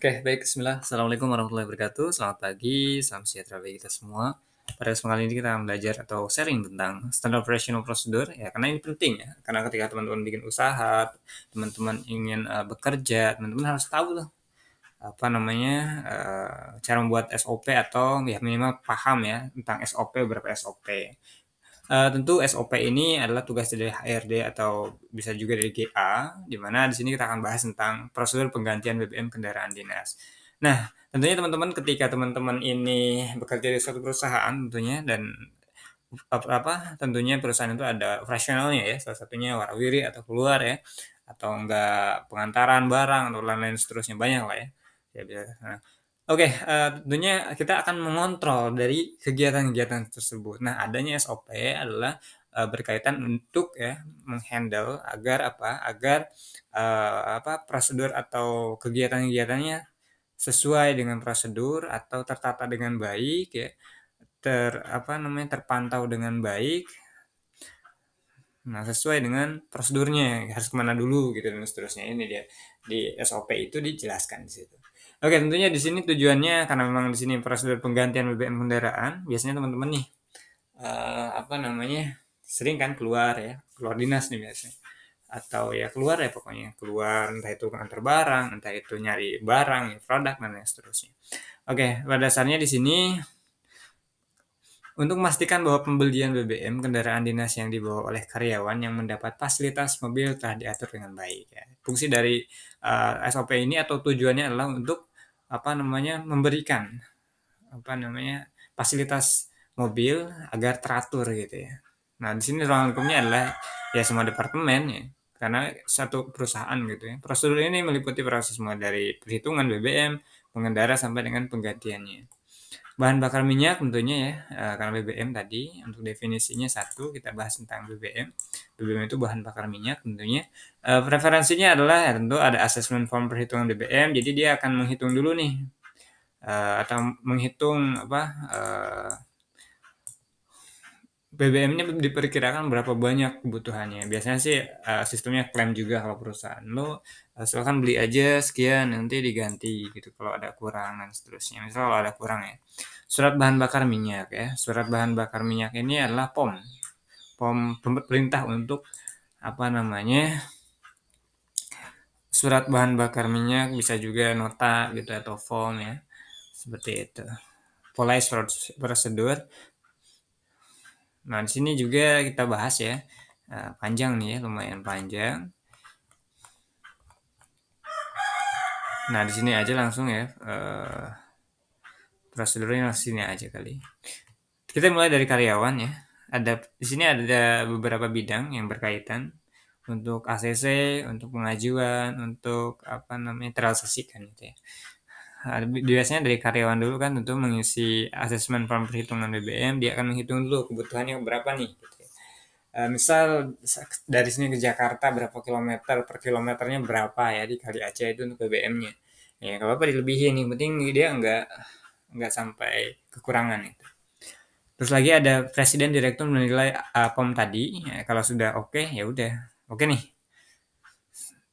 Oke, baik, bismillah. Assalamualaikum warahmatullahi wabarakatuh. Selamat pagi, salam sejahtera bagi kita semua. Pada kesempatan kali ini kita akan belajar atau sharing tentang standard operational procedure, ya, karena ini penting ya. Karena ketika teman-teman bikin usaha, teman-teman ingin bekerja, teman-teman harus tahu tuh apa namanya cara membuat SOP atau ya minimal paham ya tentang SOP, beberapa SOP. Tentu SOP ini adalah tugas dari HRD atau bisa juga dari GA, di mana di sini kita akan bahas tentang prosedur penggantian BBM kendaraan dinas. Nah, tentunya teman-teman ketika teman-teman ini bekerja di suatu perusahaan tentunya dan tentunya perusahaan itu ada operasionalnya ya, salah satunya warawiri atau keluar ya, atau enggak pengantaran barang atau lain-lain seterusnya banyak lah ya. Ya, nah, oke, tentunya kita akan mengontrol dari kegiatan-kegiatan tersebut. Nah, adanya SOP adalah, berkaitan untuk ya, menghandle agar apa, agar, prosedur atau kegiatan-kegiatannya sesuai dengan prosedur atau tertata dengan baik ya, terpantau dengan baik, nah sesuai dengan prosedurnya, harus kemana dulu gitu dan seterusnya. Ini dia, di SOP itu dijelaskan di situ. Oke, tentunya di sini tujuannya karena memang di sini prosedur penggantian BBM kendaraan, biasanya teman-teman nih, sering kan keluar ya, keluar dinas nih biasanya. Atau ya keluar ya pokoknya, keluar entah itu antar barang, entah itu nyari barang, ya, produk dan lain seterusnya. Oke, pada dasarnya di sini untuk memastikan bahwa pembelian BBM kendaraan dinas yang dibawa oleh karyawan yang mendapat fasilitas mobil telah diatur dengan baik ya. Fungsi dari SOP ini atau tujuannya adalah untuk memberikan fasilitas mobil agar teratur gitu ya. Nah, di sini ruang lingkupnya adalah ya semua departemen ya. Karena satu perusahaan gitu ya. Prosedur ini meliputi proses semua dari perhitungan BBM, pengendara sampai dengan penggantiannya. Bahan bakar minyak tentunya ya, karena BBM tadi untuk definisinya satu kita bahas tentang BBM. BBM itu bahan bakar minyak tentunya. Preferensinya adalah ya tentu ada assessment form perhitungan BBM, jadi dia akan menghitung dulu nih, atau menghitung BBM-nya diperkirakan berapa banyak kebutuhannya. Biasanya sih sistemnya klaim juga kalau perusahaan. Lo silakan beli aja sekian nanti diganti gitu kalau ada kurang dan seterusnya. Misal kalau ada kurang ya. Surat bahan bakar minyak ya. Surat bahan bakar minyak ini adalah POM. POM perintah untuk apa namanya? Surat bahan bakar minyak bisa juga nota gitu atau form ya. Seperti itu. Police prosedur. Nah, di sini juga kita bahas ya. Panjang nih ya, lumayan panjang. Nah, di sini aja langsung ya. Prosedurnya sini aja kali. Kita mulai dari karyawan ya. Di sini ada beberapa bidang yang berkaitan untuk ACC, untuk pengajuan, untuk transaksikan gitu ya. Biasanya dari karyawan dulu kan tentu mengisi asesmen form perhitungan BBM, dia akan menghitung dulu kebutuhannya berapa nih. Gitu ya. Misal dari sini ke Jakarta berapa kilometer, per kilometernya berapa ya di Kali Aceh itu untuk BBM-nya. Ya kalau apa dilebihin, yang penting dia nggak sampai kekurangan itu. Terus lagi ada presiden direktur menilai POM tadi, ya, kalau sudah oke ya udah oke nih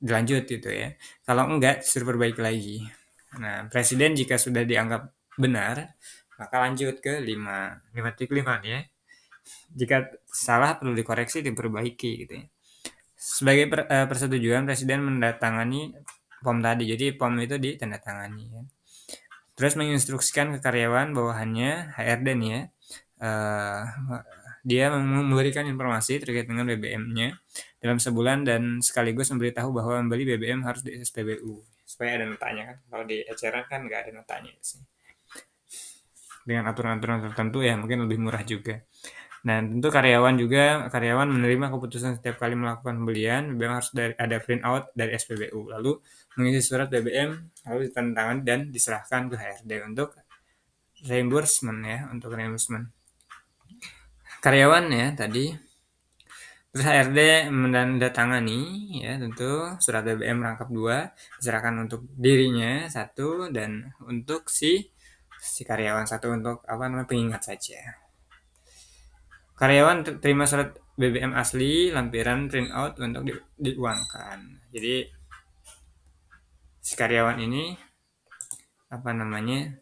dilanjut gitu ya. Kalau enggak disuruh perbaiki lagi. Nah, presiden jika sudah dianggap benar maka lanjut ke 5.5 ya. Jika salah perlu dikoreksi diperbaiki gitu ya. Sebagai persetujuan presiden mendatangani POM tadi. Jadi POM itu ditandatangani ya. Terus menginstruksikan ke karyawan bawahannya HRD nih ya. Uh, dia memberikan informasi terkait dengan BBM-nya dalam sebulan dan sekaligus memberitahu bahwa membeli BBM harus di SPBU supaya ada notanya kan. Kalau di eceran kan nggak ada notanya sih. Dengan aturan-aturan tertentu ya mungkin lebih murah juga. Nah, tentu karyawan menerima keputusan setiap kali melakukan pembelian, BBM harus ada print out dari SPBU. Lalu mengisi surat BBM, lalu ditandatangani dan diserahkan ke HRD untuk reimbursement. Karyawan ya tadi. Terus HRD menandatangani ya tentu surat BBM rangkap 2 diserahkan untuk dirinya satu dan untuk si karyawan satu untuk pengingat saja. Karyawan terima surat BBM asli lampiran print out untuk diuangkan. Jadi si karyawan ini apa namanya,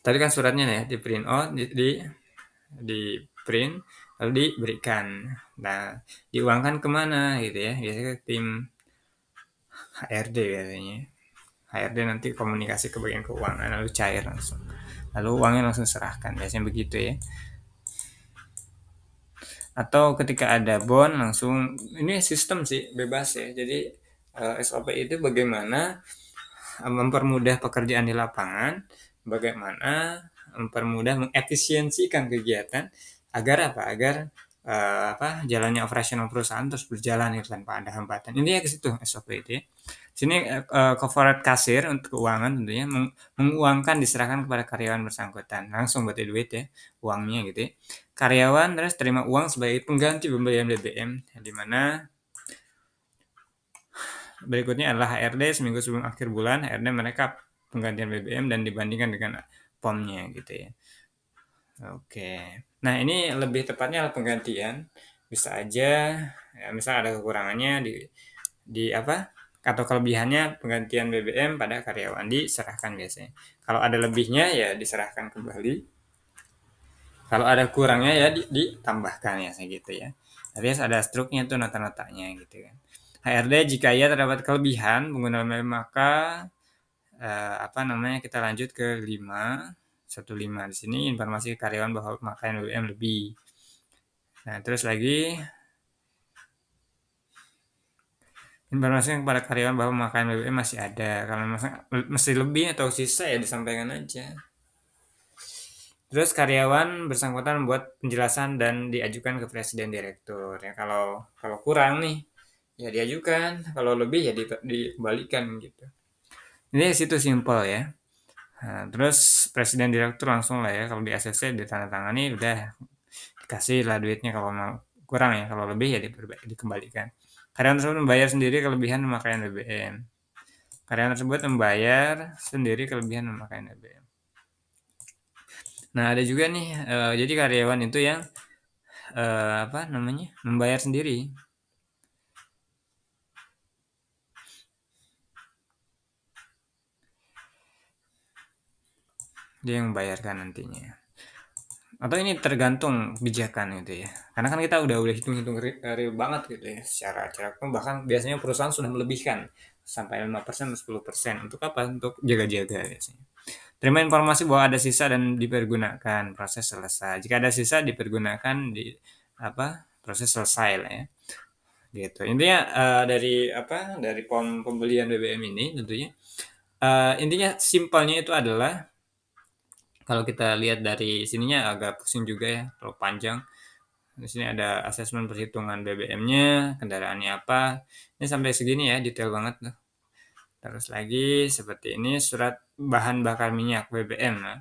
tadi kan suratnya ya di print out, di print lalu diberikan. Nah, diuangkan kemana gitu ya, biasanya ke tim HRD biasanya. HRD nanti komunikasi ke bagian keuangan lalu cair langsung, lalu uangnya langsung serahkan, biasanya begitu ya. Atau ketika ada bond langsung, ini sistem sih bebas ya, jadi SOP itu bagaimana mempermudah pekerjaan di lapangan, bagaimana mempermudah mengefisiensikan kegiatan agar apa? Agar jalannya operasional perusahaan terus berjalan ya tanpa ada hambatan. Ini ya ke situ SOP itu ya. Sini corporate kasir untuk keuangan tentunya menguangkan diserahkan kepada karyawan bersangkutan langsung berarti duit ya, uangnya gitu ya. Karyawan terus terima uang sebagai pengganti pembelian BBM, di mana berikutnya adalah HRD seminggu sebelum akhir bulan, HRD mereka penggantian BBM dan dibandingkan dengan POM-nya gitu ya. Oke. Nah, ini lebih tepatnya adalah penggantian. Bisa aja ya, misal ada kekurangannya di apa? Atau kelebihannya penggantian BBM pada karyawan diserahkan biasanya. Kalau ada lebihnya ya diserahkan kembali. Kalau ada kurangnya ya ditambahkan ya segitu ya. Tapi ada struknya tuh nota-notanya gitu kan. HRD jika ia terdapat kelebihan penggunaan BBM maka apa namanya kita lanjut ke 515 di sini informasi karyawan bahwa pemakaian BBM lebih. Nah, terus lagi informasi kepada karyawan bahwa pemakaian BBM masih ada. Kalau masih lebih atau sisa ya disampaikan aja. Terus karyawan bersangkutan membuat penjelasan dan diajukan ke presiden direktur. Ya kalau kurang nih ya diajukan, kalau lebih ya dikembalikan gitu. Ini situ simpel ya. Nah, terus presiden direktur langsung lah ya kalau di ACC ditandatangani udah dikasih lah duitnya, kalau mau kurang ya, kalau lebih ya dikembalikan. Karyawan tersebut membayar sendiri kelebihan pemakaian BBM. Karyawan tersebut membayar sendiri kelebihan pemakaian BBM. Nah, ada juga nih jadi karyawan itu yang apa namanya membayar sendiri. Dia yang membayarkan nantinya. Atau ini tergantung kebijakan gitu ya. Karena kan kita udah hitung-hitung real banget gitu ya. Secara bahkan biasanya perusahaan sudah melebihkan sampai 5% atau 10%. Untuk apa? Untuk jaga-jaga biasanya. Terima informasi bahwa ada sisa dan dipergunakan, proses selesai. Jika ada sisa dipergunakan di apa? Proses selesai lah ya. Gitu. Intinya dari apa? Dari pembelian BBM ini tentunya intinya simpelnya itu adalah kalau kita lihat dari sininya agak pusing juga ya, terlalu panjang. Di sini ada asesmen perhitungan BBM-nya, kendaraannya apa. Ini sampai segini ya, detail banget tuh. Terus lagi seperti ini surat bahan bakar minyak BBM. Nah,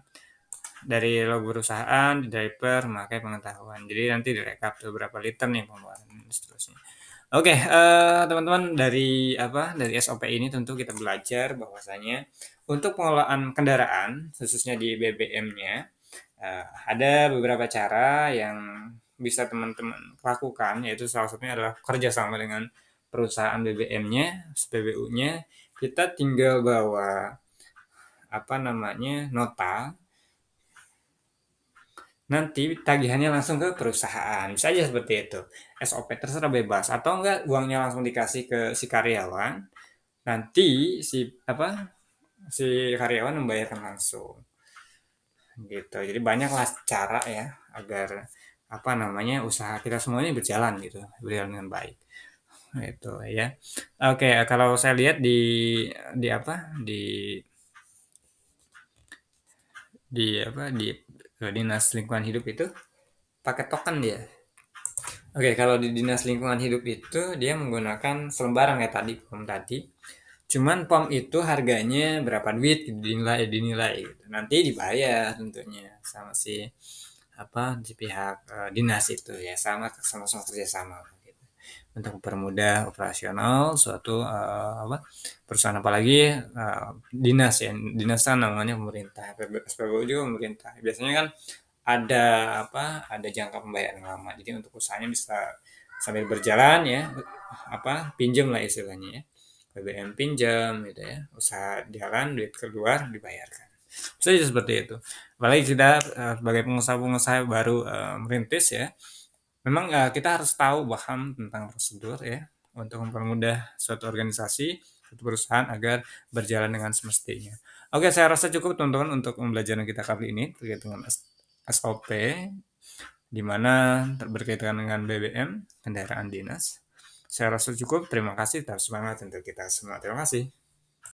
dari logo perusahaan, driver, memakai pengetahuan. Jadi nanti direkap tuh berapa liter nih pengeluaran dan seterusnya. Oke, teman-teman dari apa dari SOP ini tentu kita belajar bahwasanya untuk pengelolaan kendaraan khususnya di BBM-nya ada beberapa cara yang bisa teman-teman lakukan, yaitu salah satunya adalah kerjasama dengan perusahaan BBM-nya, SPBU-nya. Kita tinggal bawa apa namanya nota, nanti tagihannya langsung ke perusahaan. Bisa aja seperti itu. SOP terserah bebas atau enggak uangnya langsung dikasih ke si karyawan. Nanti si apa si karyawan membayarkan langsung. Gitu. Jadi banyaklah cara ya agar apa namanya usaha kita semua ini berjalan gitu, berjalan dengan baik. Itu ya. Oke, kalau saya lihat di apa di apa di dinas lingkungan hidup itu pakai token dia. Oke, kalau di dinas lingkungan hidup itu dia menggunakan selembaran kayak tadi POM tadi. Cuman POM itu harganya berapa duit gitu, dinilai gitu. Nanti dibayar tentunya sama si apa di pihak dinas itu ya, sama-sama kerjasama gitu. Untuk mempermudah operasional suatu apa perusahaan, apalagi dinas ya, dinas kan namanya pemerintah, SPBU juga pemerintah. Biasanya kan ada apa ada jangka pembayaran lama, jadi untuk usahanya bisa sambil berjalan ya, apa pinjam lah istilahnya ya, BBM pinjam gitu ya, usaha jalan, duit keluar, dibayarkan. Bisa aja seperti itu. Apalagi kita sebagai pengusaha-pengusaha baru merintis ya, memang kita harus tahu paham tentang prosedur ya untuk mempermudah suatu organisasi, suatu perusahaan agar berjalan dengan semestinya. Oke, saya rasa cukup teman-teman untuk pembelajaran kita kali ini terkait dengan SOP di mana berkaitan dengan BBM, kendaraan dinas. Saya rasa cukup. Terima kasih. Tetap semangat untuk kita semua. Terima kasih.